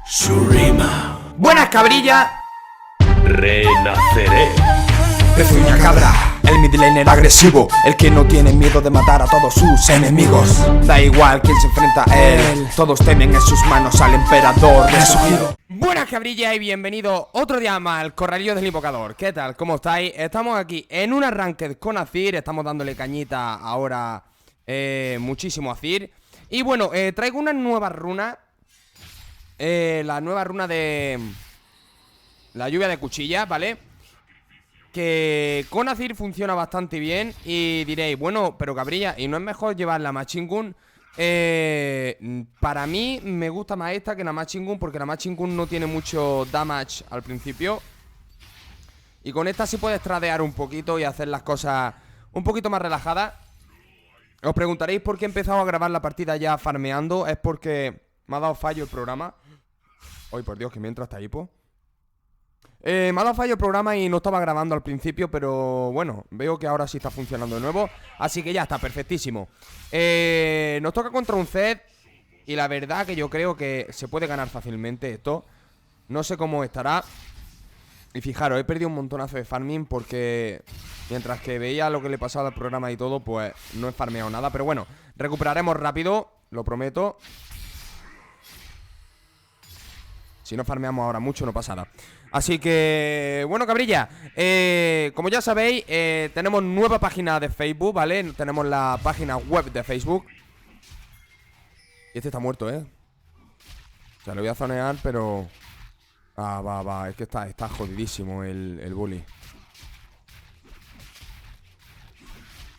Shurima. Buenas, cabrilla. Renaceré. Pezuña cabra, el midlaner agresivo, el que no tiene miedo de matar a todos sus enemigos. Da igual quién se enfrenta a él, todos temen en sus manos al emperador resurgido. Buenas, cabrilla, y bienvenido otro día más al Corralillo del Invocador. ¿Qué tal? ¿Cómo estáis? Estamos aquí en un arranque con Azir, estamos dándole cañita ahora muchísimo a Azir. Y bueno, traigo una nueva runa, la nueva runa de la lluvia de cuchillas, ¿vale? Que con Azir funciona bastante bien. Y diréis, bueno, pero cabrilla, ¿y no es mejor llevar la Machine Gun? Para mí me gusta más esta que la Machine Gun, porque la Machine Gun no tiene mucho damage al principio. Y con esta sí puedes tradear un poquito y hacer las cosas un poquito más relajadas. Os preguntaréis por qué he empezado a grabar la partida ya farmeando. Es porque me ha dado fallo el programa. Ay, por Dios, que me entra hasta hipo. Me ha dado fallo el programa y no estaba grabando al principio, pero bueno, veo que ahora sí está funcionando de nuevo. Así que ya está, perfectísimo. Nos toca contra un Zed. Y la verdad que yo creo que se puede ganar fácilmente esto. No sé cómo estará. Y fijaros, he perdido un montonazo de farming porque mientras que veía lo que le pasaba al programa y todo, pues no he farmeado nada. Pero bueno, recuperaremos rápido, lo prometo. Si no farmeamos ahora mucho, no pasa nada. Así que, bueno, cabrilla, como ya sabéis, tenemos nueva página de Facebook, ¿vale? Tenemos la página web de Facebook. Y este está muerto, ¿eh? O sea, lo voy a zonear, pero... Ah, va, es que está jodidísimo el bully.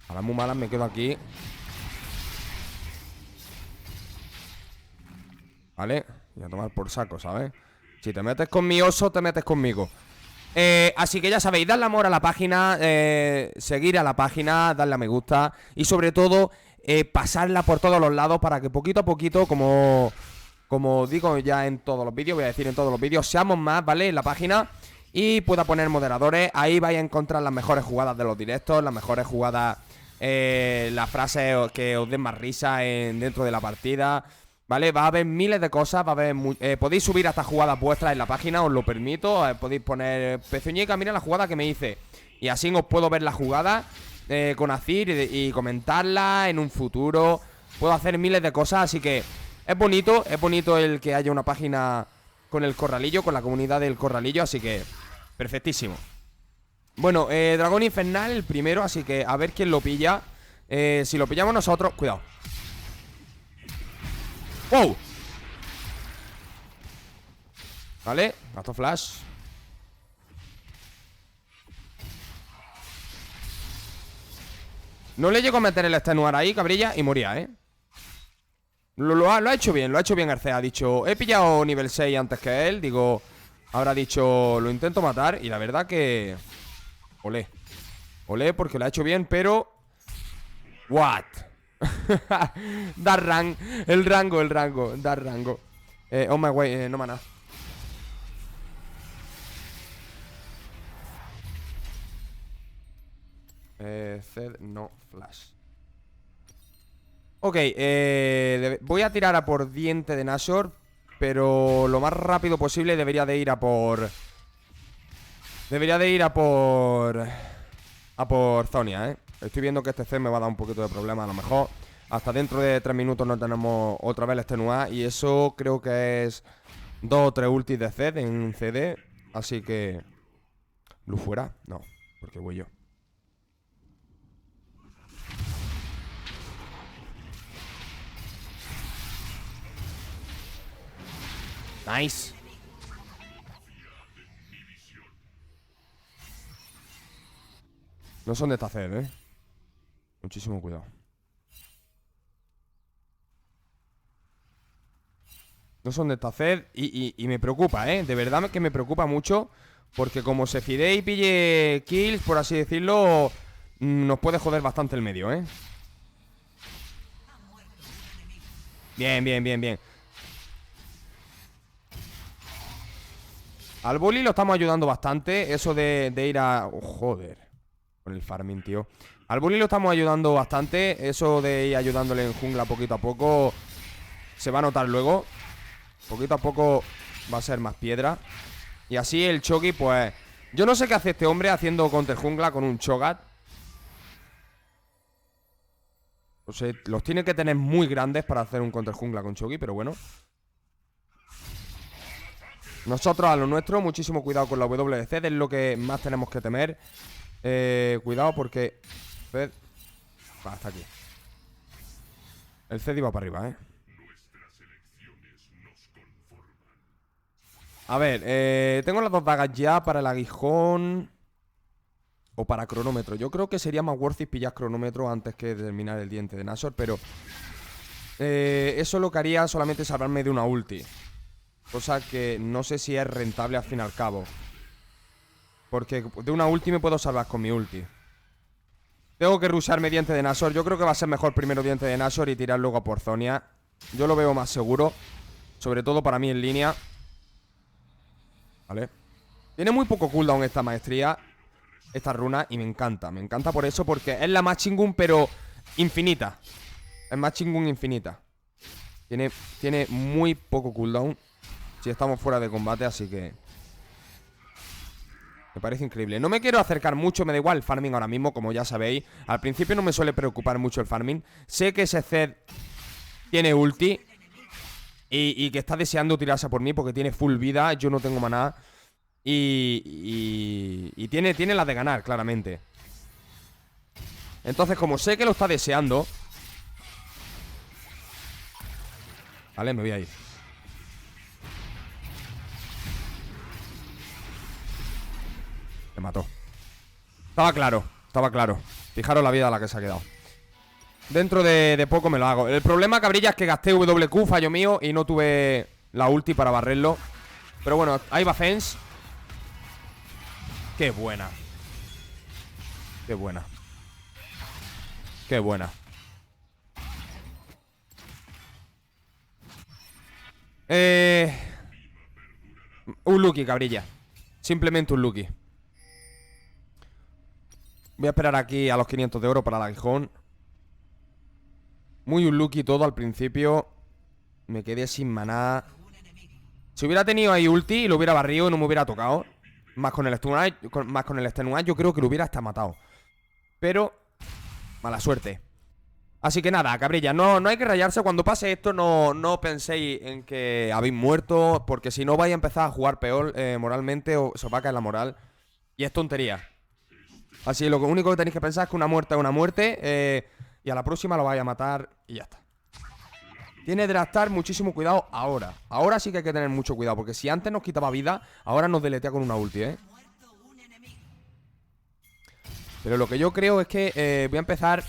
A las muy malas me quedo aquí. Vale, y a tomar por saco, ¿sabes? Si te metes con mi oso, te metes conmigo. Así que ya sabéis, darle amor a la página, seguir a la página, darle a me gusta. Y sobre todo, pasarla por todos los lados para que poquito a poquito, como digo ya en todos los vídeos, voy a decir en todos los vídeos, seamos más, ¿vale? En la página. Y pueda poner moderadores. Ahí vais a encontrar las mejores jugadas de los directos, las mejores jugadas, las frases que os den más risa dentro de la partida, ¿vale? Va a haber miles de cosas, va a haber podéis subir hasta jugadas vuestras en la página, os lo permito. Podéis poner Pezuñica, mira la jugada que me hice. Y así os puedo ver la jugada con Azir y comentarla en un futuro. Puedo hacer miles de cosas, así que es bonito el que haya una página con el Corralillo, con la comunidad del Corralillo, así que perfectísimo. Bueno, Dragón Infernal el primero, así que a ver quién lo pilla. Si lo pillamos nosotros, cuidado. ¡Wow! Vale, gasto flash. No le llego a meter el extenuar ahí, cabrilla, y moría, ¿eh? Lo ha hecho bien, Arcea. Ha dicho, he pillado nivel 6 antes que él. Digo, habrá dicho, lo intento matar. Y la verdad que... Olé porque lo ha hecho bien, pero... What? Da rank. El rango. Da rango. Oh my way, no mana. Zed, no flash. Ok, voy a tirar a por diente de Nashor, pero lo más rápido posible debería de ir a por... A por Zonia, Estoy viendo que este C me va a dar un poquito de problema. A lo mejor hasta dentro de 3 minutos no tenemos otra vez el extenuar. Y eso creo que es 2 o 3 ultis de Zed en CD. Así que... ¿Luz fuera? No, porque voy yo. Nice. No son de esta Zed, muchísimo cuidado. No son de esta Zed y me preocupa, de verdad que me preocupa mucho. Porque como se fide y pille kills, por así decirlo, nos puede joder bastante el medio, Bien. Al bully lo estamos ayudando bastante. Eso de ir a... Oh, joder. Con el farming, tío. Al bully lo estamos ayudando bastante. Eso de ir ayudándole en jungla poquito a poco se va a notar luego. Poquito a poco Va a ser más piedra. Y así el Chogi, pues... Yo no sé qué hace este hombre haciendo counter jungla con un Cho'Gath. O sea, los tiene que tener muy grandes para hacer un counter jungla con Chogi, pero bueno. Nosotros a lo nuestro, muchísimo cuidado con la WC, es lo que más tenemos que temer. Cuidado porque... Zed... Va, hasta aquí. El Zed iba para arriba, A ver, tengo las dos dagas ya para el aguijón o para cronómetro. Yo creo que sería más worth it pillar cronómetro antes que terminar el diente de Nashor, pero eso lo que haría solamente salvarme de una ulti. Cosa que no sé si es rentable al fin y al cabo. Porque de una ulti me puedo salvar con mi ulti. Tengo que rusharme diente de Nashor. Yo creo que va a ser mejor primero diente de Nashor y tirar luego a Porzonia. Yo lo veo más seguro. Sobre todo para mí en línea. Vale. Tiene muy poco cooldown esta maestría, esta runa, y me encanta. Me encanta por eso, porque es la Matching Gun, pero infinita. Es Matching Gun infinita. Tiene muy poco cooldown si estamos fuera de combate, así que... Me parece increíble. No me quiero acercar mucho, me da igual el farming ahora mismo, como ya sabéis. Al principio no me suele preocupar mucho el farming. Sé que ese Zed tiene ulti y que está deseando tirarse por mí porque tiene full vida. Yo no tengo maná. Y tiene la de ganar, claramente. Entonces, como sé que lo está deseando... Vale, me voy a ir. Me mató. Estaba claro, estaba claro. Fijaros la vida a la que se ha quedado. Dentro de poco me lo hago. El problema, cabrilla, es que gasté WQ, fallo mío, y no tuve la ulti para barrerlo. Pero bueno, ahí va Fence. Qué buena. Qué buena. Qué buena. Un Lucky, cabrilla. Simplemente un Lucky. Voy a esperar aquí a los 500 de oro para el aguijón. Muy un Lucky todo al principio. Me quedé sin maná. Si hubiera tenido ahí ulti y lo hubiera barrido y no me hubiera tocado. Más con el extenuar, yo creo que lo hubiera hasta matado. Pero mala suerte. Así que nada, cabrilla, no hay que rayarse. Cuando pase esto no penséis en que habéis muerto, porque si no vais a empezar a jugar peor moralmente, o se os va a caer la moral. Y es tontería. Así que lo único que tenéis que pensar es que una muerte es una muerte, y a la próxima lo vais a matar y ya está. Tiene que estar muchísimo cuidado ahora. Ahora sí que hay que tener mucho cuidado, porque si antes nos quitaba vida, ahora nos deletea con una ulti, Pero lo que yo creo es que voy a empezar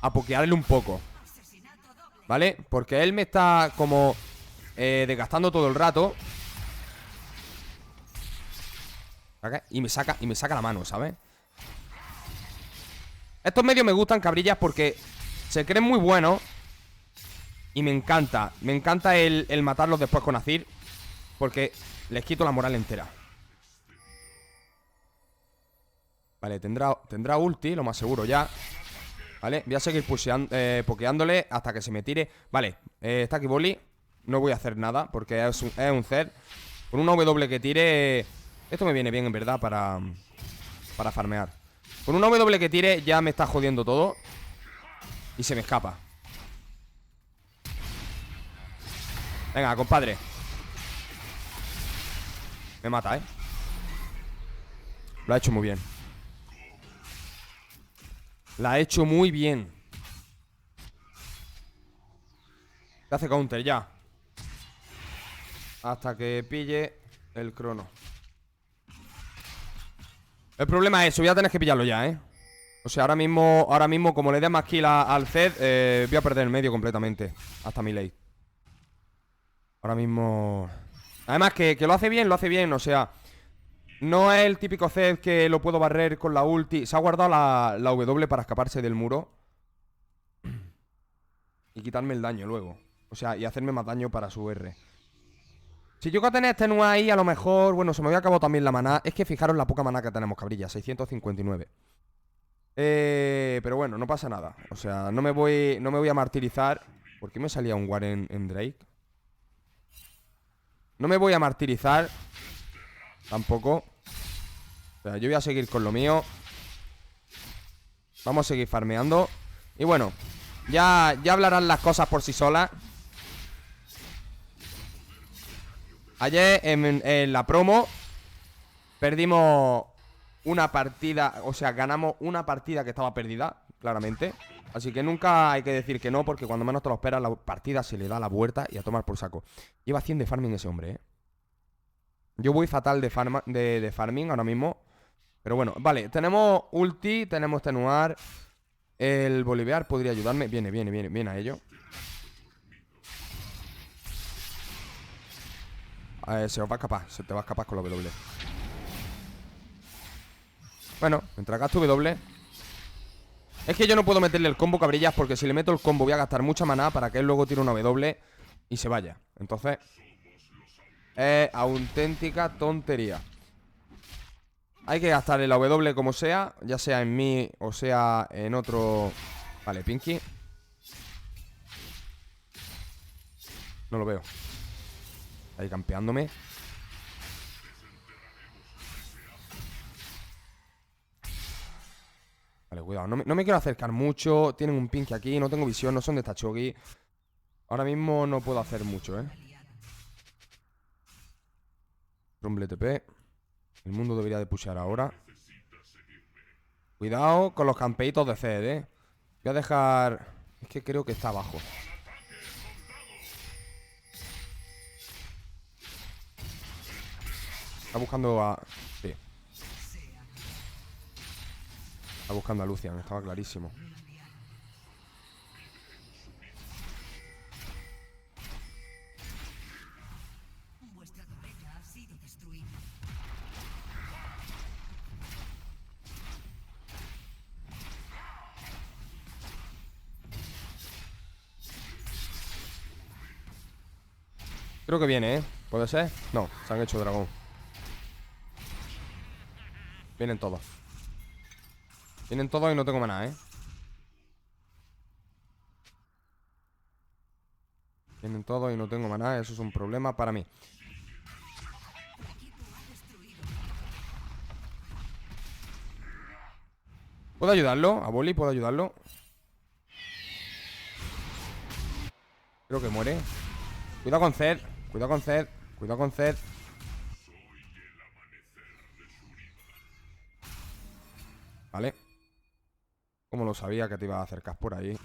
a pokearle un poco, ¿vale? Porque él me está como desgastando todo el rato. Y me saca la mano, ¿sabes? Estos medios me gustan, cabrillas, porque se creen muy buenos. Y me encanta el matarlos después con Azir, porque les quito la moral entera. Vale, tendrá ulti, lo más seguro ya. Vale, voy a seguir pokeándole hasta que se me tire. Vale, está aquí Boli. No voy a hacer nada porque es un Zed. Con una W que tire... Esto me viene bien, en verdad, para farmear. Con una W que tire ya me está jodiendo todo. Y se me escapa. Venga, compadre. Me mata, Lo ha hecho muy bien. La ha hecho muy bien. Te hace counter ya. Hasta que pille el crono. El problema es eso, voy a tener que pillarlo ya, O sea, ahora mismo como le dé más kill al Zed, voy a perder el medio completamente. Hasta mi late. Ahora mismo... Además que lo hace bien, o sea... No es el típico Zed que lo puedo barrer con la ulti. Se ha guardado la W para escaparse del muro y quitarme el daño luego. O sea, y hacerme más daño para su R. Si llego a tener este Nua ahí, a lo mejor... Bueno, se me había acabado también la maná. Es que fijaros la poca maná que tenemos, cabrilla. 659. Pero bueno, no pasa nada. O sea, no me voy a martirizar. ¿Por qué me salía un War en Drake? No me voy a martirizar tampoco. O sea, yo voy a seguir con lo mío. Vamos a seguir farmeando. Y bueno, ya hablarán las cosas por sí solas. Ayer en la promo perdimos una partida. O sea, ganamos una partida que estaba perdida, claramente. Así que nunca hay que decir que no, porque cuando menos te lo esperas, la partida se le da la vuelta y a tomar por saco. Lleva 100 de farming ese hombre, Yo voy fatal de farming ahora mismo. Pero bueno, vale, tenemos ulti, tenemos tenuar. El boliviar podría ayudarme. Viene a ello. Se os va a escapar, se te va a escapar con la W. Bueno, mientras gasto W. Es que yo no puedo meterle el combo cabrillas, porque si le meto el combo voy a gastar mucha maná para que él luego tire una W y se vaya. Entonces es auténtica tontería. Hay que gastarle la W como sea, ya sea en mí o sea en otro. Vale, Pinky. No lo veo. Ahí campeándome. Vale, cuidado, no me quiero acercar mucho. Tienen un Pinky aquí, no tengo visión, no son de Tachogi. Ahora mismo no puedo hacer mucho, Rumble TP. El mundo debería de pushear ahora. Cuidado con los campeitos de Zed, Voy a dejar... Es que creo que está abajo. Está buscando a... Sí. Está buscando a Lucian, estaba clarísimo. Creo que viene, ¿Puede ser? No, se han hecho dragón. Vienen todos. Vienen todos y no tengo maná, Vienen todos y no tengo maná. Eso es un problema para mí. ¿Puedo ayudarlo? A Boli, ¿puedo ayudarlo? Creo que muere. Cuidado con Zed. Cuidado con Zed. Cuidado con Zed. Vale. Como lo sabía que te iba a acercar por ahí.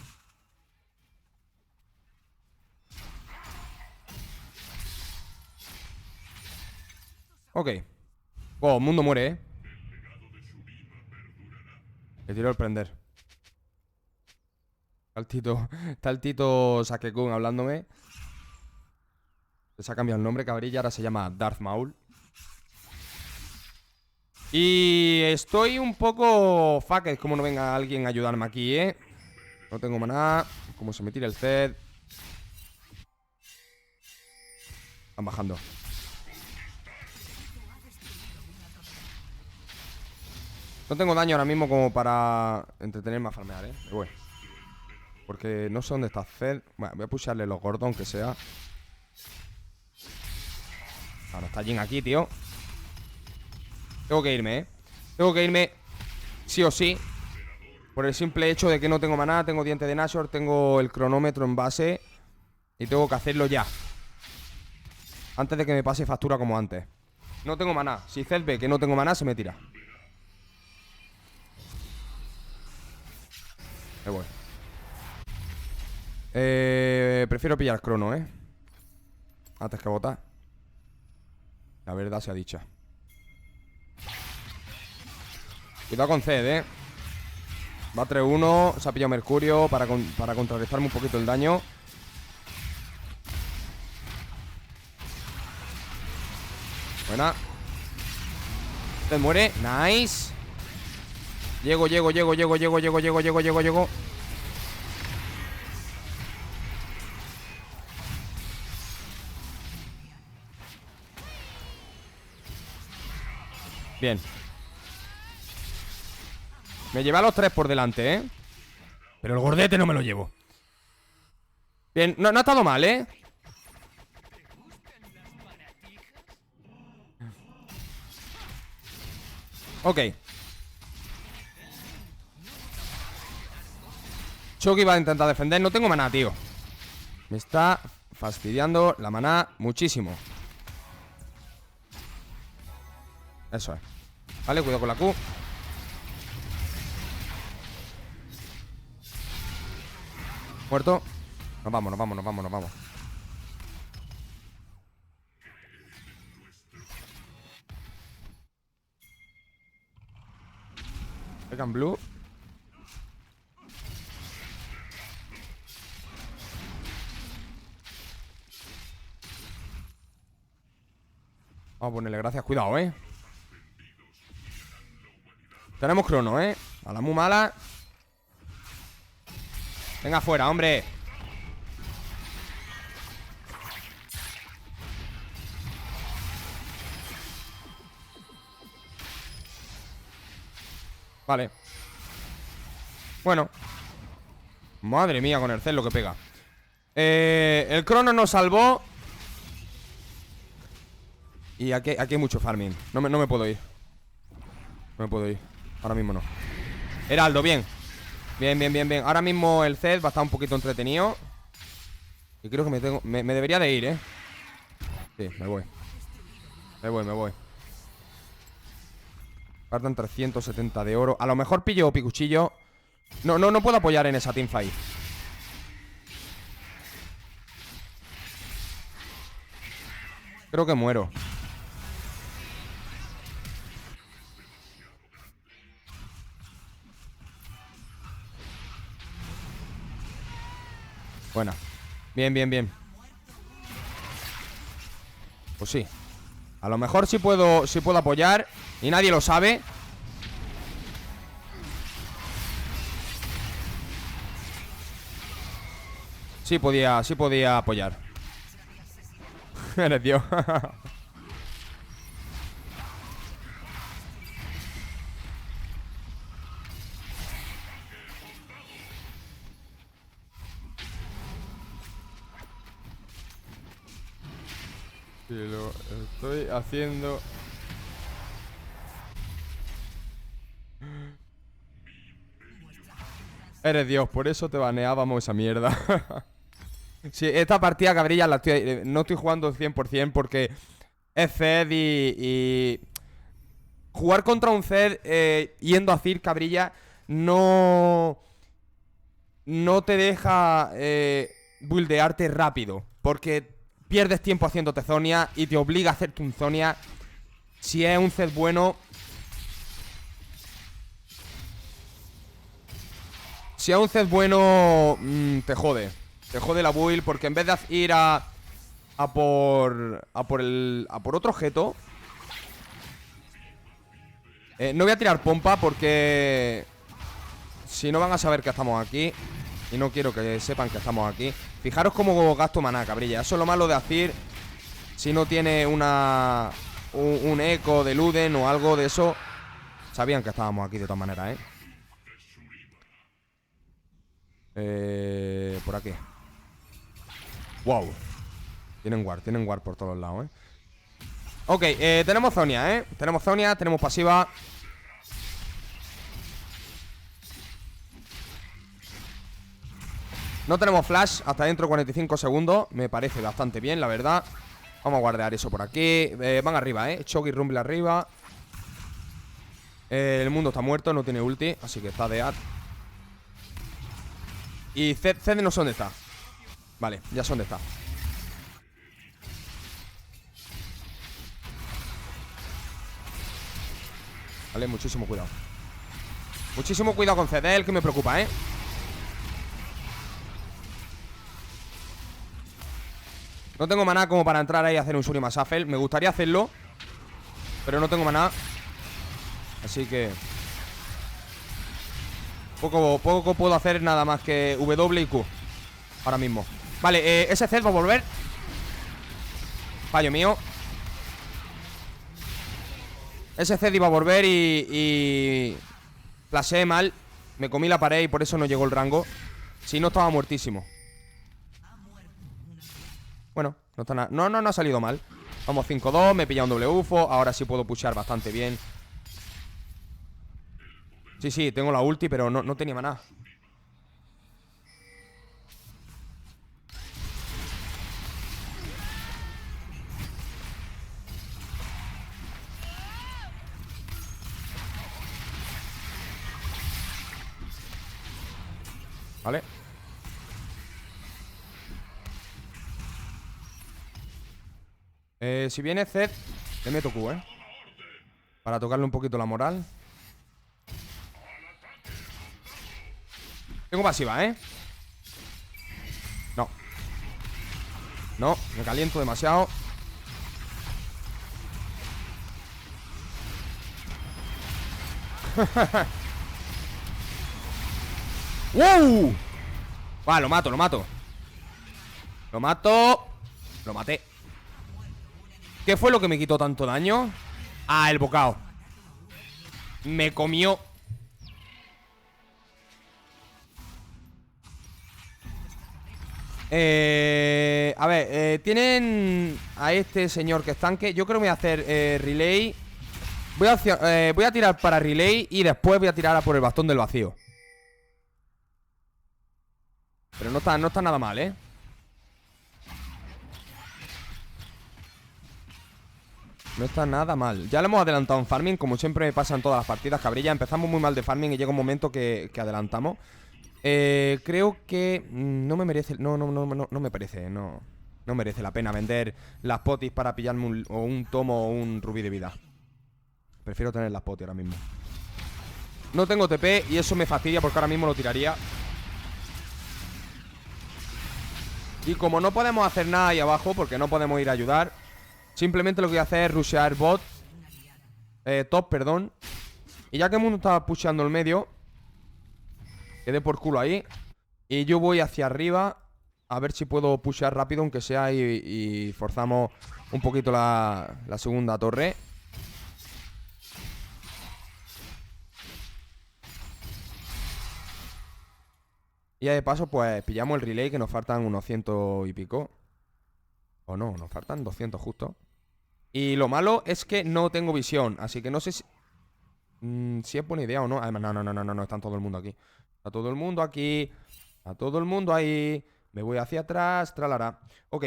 Ok. Oh, mundo muere, Le tiro el prender. Está el Tito Sakekun hablándome. Se ha cambiado el nombre, cabrilla. Ahora se llama Darth Maul. Y estoy un poco fucked, como no venga alguien a ayudarme aquí, No tengo maná. Como se me tira el Zed. Están bajando. No tengo daño ahora mismo como para entretenerme a farmear, bueno. Porque no sé dónde está Zed. Bueno, voy a pusharle los gordos, aunque sea. Ahora está Jin aquí, tío. Tengo que irme, Tengo que irme sí o sí. Por el simple hecho de que no tengo maná. Tengo diente de Nashor, tengo el cronómetro en base. Y tengo que hacerlo ya, antes de que me pase factura como antes. No tengo maná. Si Zed ve que no tengo maná, se me tira. Me voy. Prefiero pillar crono, antes que botar. La verdad sea dicha. Cuidado con Zed, Va 3-1. Se ha pillado Mercurio para contrarrestarme un poquito el daño. Buena. Zed muere. Nice. Llego. Bien. Me llevé a los 3 por delante, Pero el gordete no me lo llevo. Bien, no ha estado mal, Ok. Chucky va a intentar defender. No tengo maná, tío. Me está fastidiando la maná muchísimo. Eso es. Vale, cuidado con la Q. Muerto. Nos vamos, nos vamos, nos vamos, nos vamos. Pegan blue. Vamos a ponerle gracias, cuidado, Tenemos crono, a la muy mala. Venga, fuera, hombre. Vale. Bueno. Madre mía, con el Zed lo que pega. El crono nos salvó. Y aquí hay mucho farming. No me puedo ir. No me puedo ir. Ahora mismo no. Heraldo, bien. Bien, bien, bien, bien. Ahora mismo el Zed va a estar un poquito entretenido. Y creo que me debería de ir, Sí, me voy. Me voy. Faltan 370 de oro. A lo mejor pillo picuchillo. No puedo apoyar en esa teamfight. Creo que muero. Buena. Bien, bien, bien. Pues sí. A lo mejor sí puedo apoyar. Y nadie lo sabe. Sí podía apoyar. Eres Dios. Sí, lo estoy haciendo. Eres Dios, por eso te baneábamos esa mierda. Sí, esta partida, cabrilla, no estoy jugando 100% porque es Zed y jugar contra un Zed yendo a Zir, cabrilla, no te deja buildearte rápido, porque pierdes tiempo haciéndote Zonia y te obliga a hacerte un Zonia. Si es un Zed bueno, te jode. Te jode la build porque en vez de ir a por otro objeto, no voy a tirar pompa porque si no van a saber que estamos aquí. Y no quiero que sepan que estamos aquí. Fijaros cómo gasto maná, cabrilla. Eso es lo malo de Azir. Si no tiene un eco de Luden o algo de eso. Sabían que estábamos aquí de todas maneras, por aquí. Wow. Tienen ward por todos lados, Ok, tenemos Zonia, Tenemos Zonia, tenemos pasiva. No tenemos flash hasta dentro de 45 segundos. Me parece bastante bien, la verdad. Vamos a guardar eso por aquí. Van arriba, Chucky Rumble arriba. El mundo está muerto, no tiene ulti, así que está dead. Y Zed no sé dónde está. Vale, ya sé dónde está. Vale, muchísimo cuidado. Muchísimo cuidado con Zed, el que me preocupa, No tengo maná como para entrar ahí a hacer un Shuri Masafel. Me gustaría hacerlo, pero no tengo maná. Así que poco puedo hacer nada más que W y Q ahora mismo. Vale, ese Zed va a volver. Fallo mío. Ese Zed iba a volver y flasheé mal. Me comí la pared y por eso no llegó el rango. Si no, estaba muertísimo. Bueno, no está nada. No ha salido mal. Vamos 5-2, me he pillado un doble UFO. Ahora sí puedo pushear bastante bien. Sí, sí, tengo la ulti, pero no tenía maná. Vale. Si viene Zed, le meto Q, para tocarle un poquito la moral. Tengo pasiva, No. No, me caliento demasiado. ¡Wow! Va, lo mato, lo mato. Lo mato. Lo maté. ¿Qué fue lo que me quitó tanto daño? Ah, el bocado. Me comió. A ver, tienen a este señor que es tanque. Yo creo que voy a hacer relay. Voy a tirar para relay y después voy a tirar a por el bastón del vacío. Pero no está nada mal, No está nada mal. Ya lo hemos adelantado en farming, como siempre me pasa en todas las partidas, cabrilla. Empezamos muy mal de farming y llega un momento que adelantamos. Creo que no me merece. No me parece. No merece la pena vender las potis para pillarme un tomo o un rubí de vida. Prefiero tener las potis ahora mismo. No tengo TP y eso me fastidia porque ahora mismo lo tiraría. Y como no podemos hacer nada ahí abajo, porque no podemos ir a ayudar, simplemente lo que voy a hacer es rushear bot, top, perdón. Y ya que el mundo está pusheando el medio, quedé por culo ahí. Y yo voy hacia arriba a ver si puedo pushear rápido, aunque sea, y forzamos un poquito la segunda torre. Y ya de paso, pues pillamos el relay, que nos faltan unos 100 y pico. O no, nos faltan 200 justo. Y lo malo es que no tengo visión, así que no sé si es buena idea o no. Además, no, está todo el mundo aquí. Está todo el mundo aquí. Está todo el mundo ahí. Me voy hacia atrás, tralará. Ok,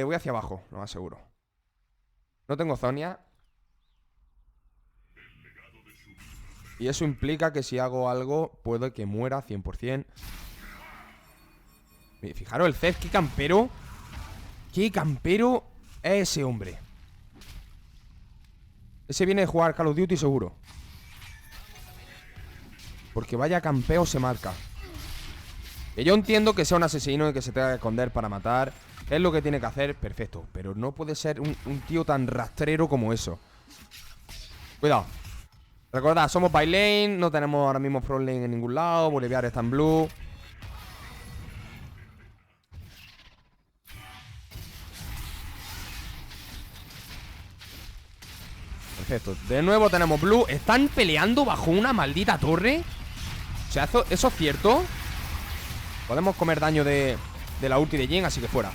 voy hacia abajo, lo más seguro. No tengo Zonia. Y eso implica que si hago algo, puede que muera 100%. Fijaros el Zed, qué campero. Qué campero es ese hombre. Ese viene de jugar Call of Duty seguro. Porque vaya campeo se marca. Que yo entiendo que sea un asesino y que se tenga que esconder para matar. Es lo que tiene que hacer, perfecto. Pero no puede ser un tío tan rastrero como eso. Cuidado. Recordad, somos by lane. No tenemos ahora mismo front lane en ningún lado. Boliviar está en blue. Perfecto, de nuevo tenemos blue. Están peleando bajo una maldita torre. O sea, ¿eso es cierto? Podemos comer daño de la ulti de Jhin, así que fuera.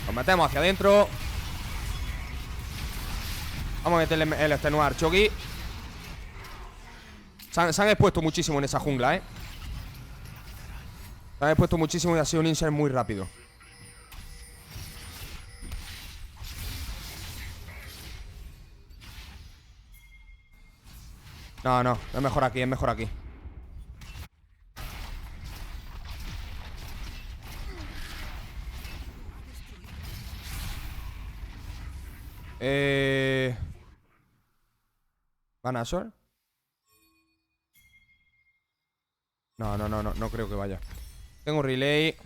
Nos metemos hacia adentro. Vamos a meterle el extenuar Choki. Se han expuesto muchísimo en esa jungla, Se han expuesto muchísimo y ha sido un insert muy rápido. No, es mejor aquí, es mejor aquí. ¿Van a Azor? No creo que vaya. Tengo relay.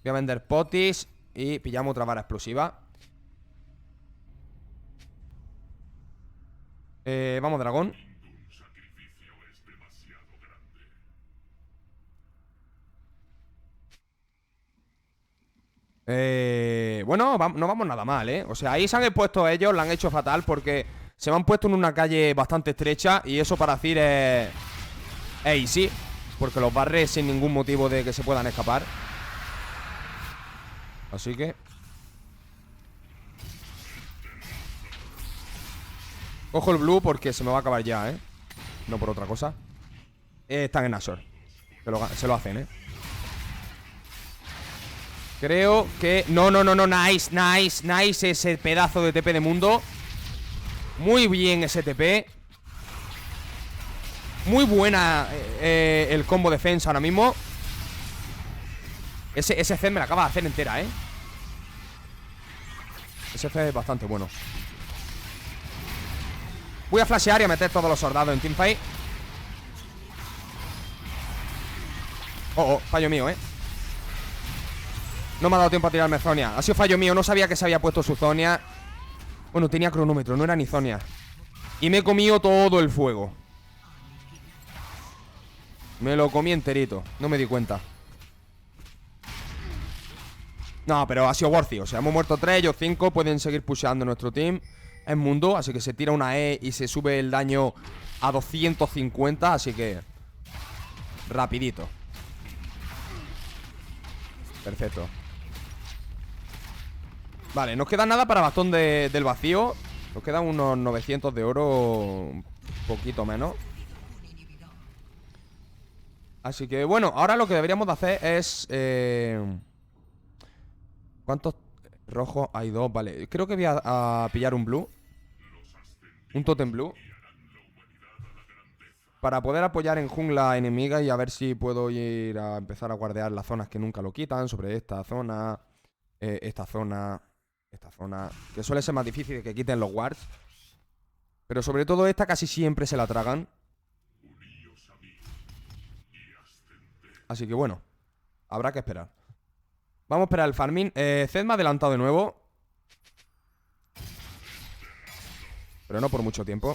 Voy a vender potis y pillamos otra vara explosiva. Vamos, dragón. Bueno, no vamos nada mal, O sea, ahí se han expuesto ellos, la han hecho fatal porque se me han puesto en una calle bastante estrecha y eso para decir es easy, porque los barre sin ningún motivo de que se puedan escapar. Así que Cojo el blue porque se me va a acabar ya, ¿eh? No por otra cosa. Están en Nashor. Se lo hacen, ¿eh? Creo que... No, nice, nice, nice ese pedazo de TP de mundo. Muy bien ese TP. Muy buena el combo defensa ahora mismo. Ese Zed me la acaba de hacer entera, ¿eh? Ese Zed es bastante bueno. Voy a flashear y a meter todos los soldados en teamfight. Oh, fallo mío, ¿eh? No me ha dado tiempo a tirarme Zonia. Ha sido fallo mío, no sabía que se había puesto su Zonia. Bueno, tenía cronómetro, no era ni Zonia. Y me he comido todo el fuego. Me lo comí enterito, no me di cuenta. No, pero ha sido worthy. O sea, hemos muerto 3, ellos 5. Pueden seguir pusheando nuestro team. Es mundo, así que se tira una E y se sube el daño a 250. Así que rapidito. Perfecto. Vale, nos queda nada para bastón del vacío. Nos quedan unos 900 de oro. Un poquito menos. Así que bueno, ahora lo que deberíamos de hacer es ¿cuántos rojos? Hay 2, vale. Creo que voy a pillar un blue. Un totem blue. Para poder apoyar en jungla enemiga y a ver si puedo ir a empezar a guardear las zonas que nunca lo quitan. Sobre esta zona, esta zona, esta zona, que suele ser más difícil de que quiten los wards. Pero sobre todo esta casi siempre se la tragan. Así que bueno, habrá que esperar. Vamos a esperar el farming. Zed me ha adelantado de nuevo, pero no por mucho tiempo.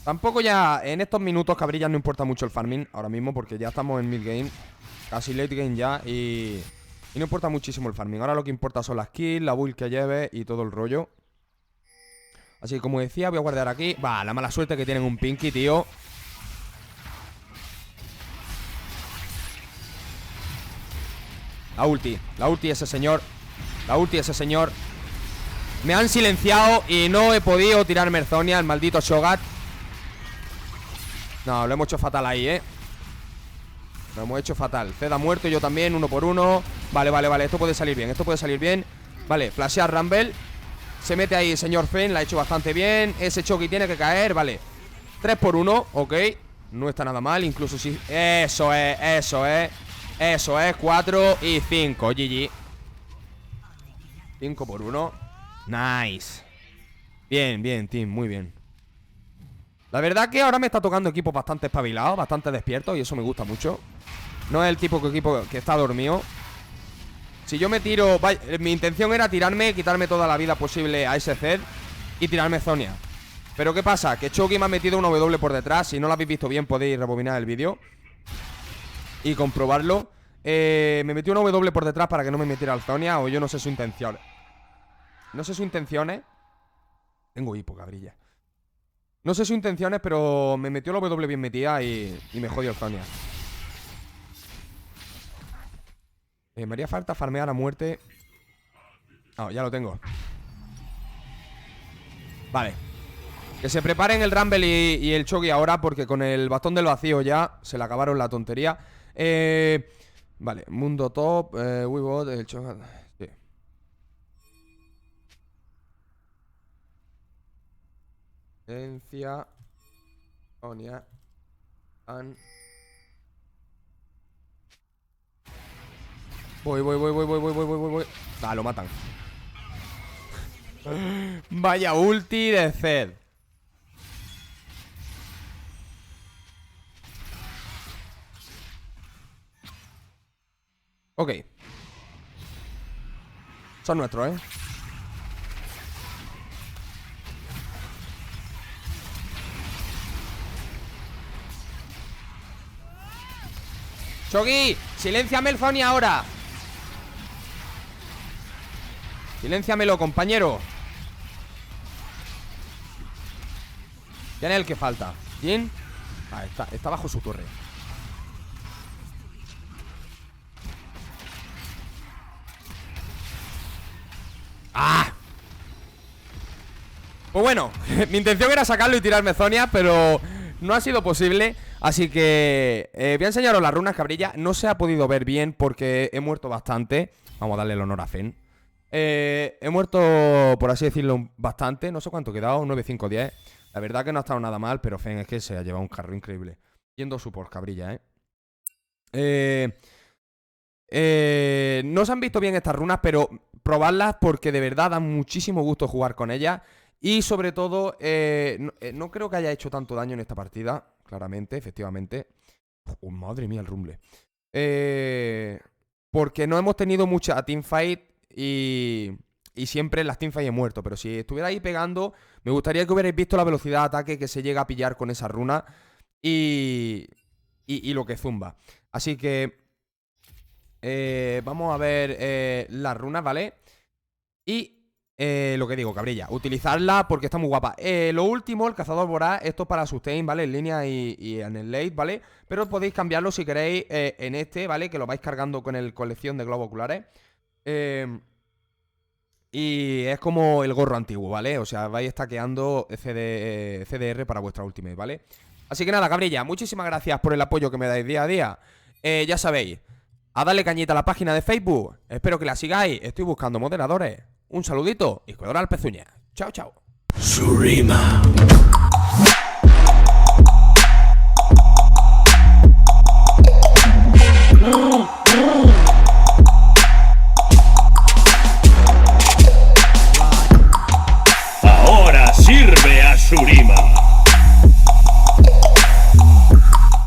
Tampoco ya en estos minutos cabrillas no importa mucho el farming ahora mismo, porque ya estamos en mid game, casi late game ya, y no importa muchísimo el farming. Ahora lo que importa son las kills, la build que lleve y todo el rollo. Así que como decía, voy a guardar aquí. Va, la mala suerte que tienen un Pinky, tío. La ulti ese señor. La ulti ese señor. Me han silenciado y no he podido tirar Merzonia, el maldito Shogat. No, lo hemos hecho fatal ahí, lo hemos hecho fatal. Zed ha muerto y yo también, 1 por 1. Vale, esto puede salir bien, esto puede salir bien. Vale, flashea Rumble. Se mete ahí señor Fen, la ha hecho bastante bien. Ese Choki tiene que caer, vale. 3 por 1, ok. No está nada mal, incluso si... Eso es, 4 y 5, GG. 5 por 1. Nice. Bien, team, muy bien. La verdad que ahora me está tocando equipos bastante espabilados, bastante despiertos, y eso me gusta mucho. No es el tipo de equipo que está dormido. Si yo me tiro... mi intención era tirarme, quitarme toda la vida posible a ese Zed y tirarme Zonia. Pero ¿qué pasa? Que Choki me ha metido una W por detrás. Si no lo habéis visto bien podéis rebobinar el vídeo y comprobarlo. Me metió una W por detrás para que no me metiera al Zonia, o yo no sé su intención. No sé sus intenciones. Tengo hipo, cabrilla. No sé sus intenciones, pero me metió la W bien metida y me jodió el Zonia. Me haría falta farmear a muerte. Ah, ya lo tengo. Vale. Que se preparen el Rumble y el Choki ahora, porque con el bastón del vacío ya se le acabaron la tontería. Vale, mundo top, Weebot, el Choki. Sí. Esencia, Sonia, An. Voy. Ah, lo matan. Vaya ulti de Zed. Ok. Son nuestros, Choki, silénciame el Zonia ahora. Silénciamelo, compañero. ¿Quién es el que falta? ¿Quién? Ah, está bajo su torre. ¡Ah! Pues bueno, mi intención era sacarlo y tirarme Zonia, pero no ha sido posible. Así que voy a enseñaros las runas, cabrilla. No se ha podido ver bien porque he muerto bastante. Vamos a darle el honor a Fen. He muerto, por así decirlo, bastante. No sé cuánto he quedado, 9, 5, 10. La verdad que no ha estado nada mal, pero Fen es que se ha llevado un carro increíble. Yendo support, cabrilla, no se han visto bien estas runas, pero probadlas porque de verdad da muchísimo gusto jugar con ellas. Y sobre todo, no creo que haya hecho tanto daño en esta partida. Claramente, efectivamente. Madre mía, el rumble. Porque no hemos tenido mucha teamfight y siempre en las teamfight he muerto. Pero si estuviera ahí pegando, me gustaría que hubierais visto la velocidad de ataque que se llega a pillar con esa runa y lo que zumba. Así que vamos a ver las runas, ¿vale? Y lo que digo, cabrilla, utilizarla porque está muy guapa. Lo último, el cazador voraz, esto es para sustain, ¿vale? En línea y en el late, ¿vale? Pero podéis cambiarlo si queréis en este, ¿vale? Que lo vais cargando con el colección de globos oculares. Y es como el gorro antiguo, ¿vale? O sea, vais stackeando CDR para vuestra ultimate, ¿vale? Así que nada, cabrilla, muchísimas gracias por el apoyo que me dais día a día. Ya sabéis, a darle cañita a la página de Facebook. Espero que la sigáis. Estoy buscando moderadores. Un saludito y cuidado al pezuña. Chao, chao. Surima.